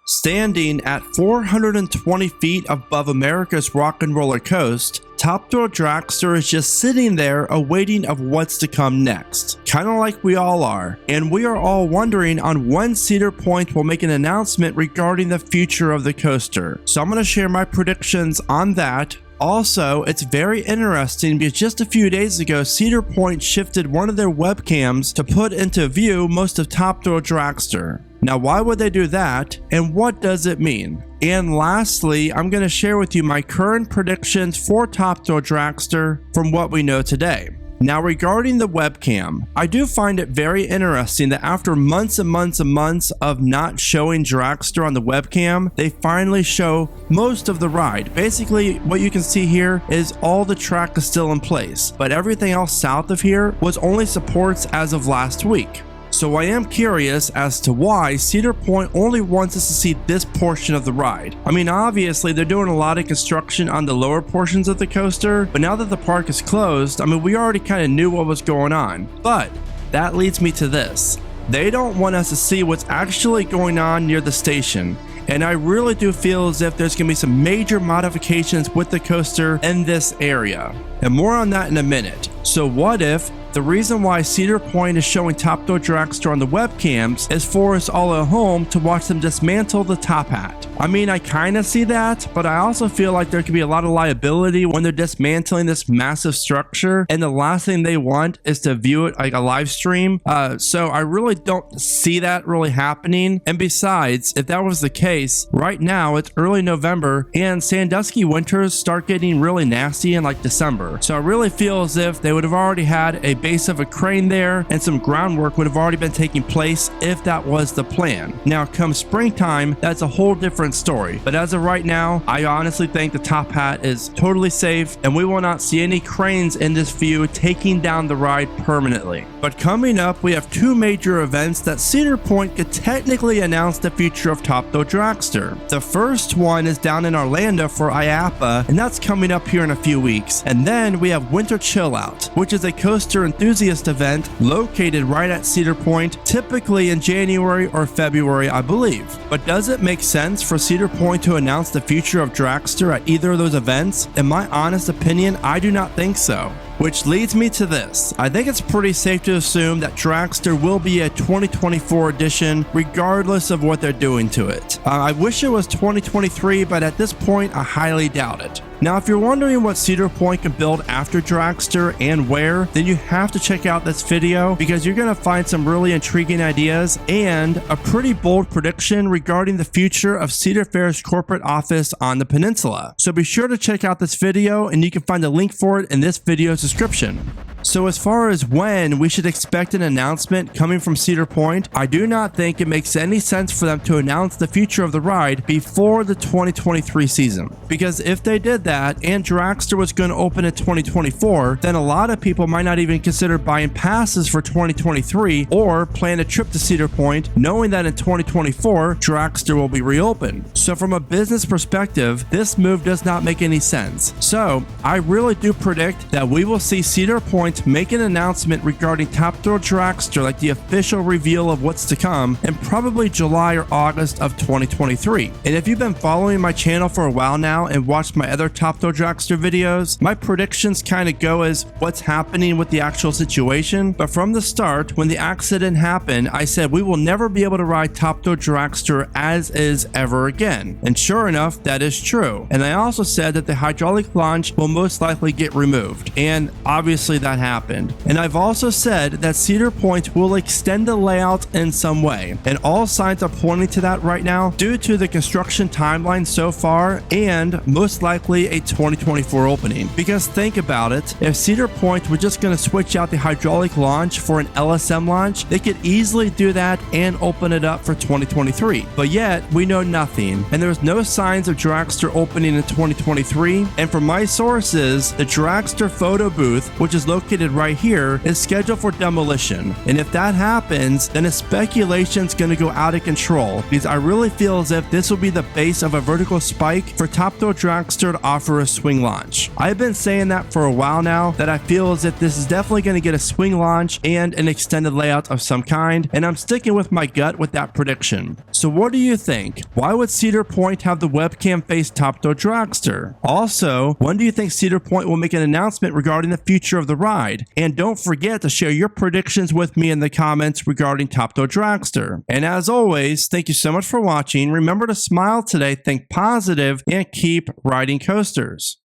Standing at 420 feet above America's rock and roller coast, Top Thrill Dragster is just sitting there awaiting of what's to come next. Kinda like we all are. And we are all wondering on when Cedar Point will make an announcement regarding the future of the coaster. So I'm going to share my predictions on that. Also, it's very interesting because just a few days ago, Cedar Point shifted one of their webcams to put into view most of Top Thrill Dragster. Now, why would they do that, and what does it mean? And lastly, I'm going to share with you my current predictions for Top Thrill Dragster from what we know today. Now, regarding the webcam, I do find it very interesting that after months and months and months of not showing Dragster on the webcam, they finally show most of the ride. Basically, what you can see here is all the track is still in place, but everything else south of here was only supports as of last week. So I am curious as to why Cedar Point only wants us to see this portion of the ride. I mean, obviously they're doing a lot of construction on the lower portions of the coaster, but now that the park is closed, I mean, we already kind of knew what was going on. But that leads me to this. They don't want us to see what's actually going on near the station. And I really do feel as if there's going to be some major modifications with the coaster in this area. And more on that in a minute. So what if the reason why Cedar Point is showing Top Thrill Dragster on the webcams is for us all at home to watch them dismantle the top hat? I mean, I kind of see that, but I also feel like there could be a lot of liability when they're dismantling this massive structure, and the last thing they want is to view it like a live stream. So I really don't see that really happening. And besides, if that was the case, right now it's early November and Sandusky winters start getting really nasty in like December. So I really feel as if they would have already had a base of a crane there and some groundwork would have already been taking place if that was the plan. Now, come springtime, that's a whole different story. But as of right now, I honestly think the top hat is totally safe and we will not see any cranes in this view taking down the ride permanently. But coming up, we have two major events that Cedar Point could technically announce the future of Top Thrill Dragster. The first one is down in Orlando for IAAPA, and that's coming up here in a few weeks. And then we have Winter Chill Out, which is a coaster enthusiast event located right at Cedar Point, typically in January or February, I believe. But does it make sense for Cedar Point to announce the future of Dragster at either of those events? In my honest opinion, I do not think so. Which leads me to this. I think it's pretty safe to assume that Dragster will be a 2024 edition regardless of what they're doing to it. I wish it was 2023, but at this point I highly doubt it. Now, if you're wondering what Cedar Point can build after Dragster and where, then you have to check out this video because you're going to find some really intriguing ideas and a pretty bold prediction regarding the future of Cedar Fair's corporate office on the peninsula. So be sure to check out this video and you can find a link for it in this video's description. So as far as when we should expect an announcement coming from Cedar Point, I do not think it makes any sense for them to announce the future of the ride before the 2023 season. Because if they did that and Dragster was going to open in 2024, then a lot of people might not even consider buying passes for 2023 or plan a trip to Cedar Point knowing that in 2024 Dragster will be reopened. So from a business perspective, this move does not make any sense. So I really do predict that we will see Cedar Point make an announcement regarding Top Thrill Dragster, like the official reveal of what's to come, in probably July or August of 2023. And if you've been following my channel for a while now and watched my other Top Thrill Dragster videos, my predictions kind of go as what's happening with the actual situation. But from the start, when the accident happened, I said we will never be able to ride Top Thrill Dragster as is ever again. And sure enough, that is true. And I also said that the hydraulic launch will most likely get removed. And obviously that happened. And I've also said that Cedar Point will extend the layout in some way. And all signs are pointing to that right now due to the construction timeline so far and most likely a 2024 opening. Because think about it, if Cedar Point were just going to switch out the hydraulic launch for an LSM launch, they could easily do that and open it up for 2023. But yet, we know nothing. And there's no signs of Dragster opening in 2023. And from my sources, the Dragster photo booth, which is located located right here, is scheduled for demolition. And if that happens, then the speculation's going to go out of control, because I really feel as if this will be the base of a vertical spike for Top Thrill Dragster to offer a swing launch. I've been saying that for a while now, that I feel as if this is definitely going to get a swing launch and an extended layout of some kind, and I'm sticking with my gut with that prediction. So what do you think? Why would Cedar Point have the webcam face Top Thrill Dragster? Also, when do you think Cedar Point will make an announcement regarding the future of the ride? And don't forget to share your predictions with me in the comments regarding Top Thrill Dragster. And as always, thank you so much for watching. Remember to smile today, think positive, and keep riding coasters.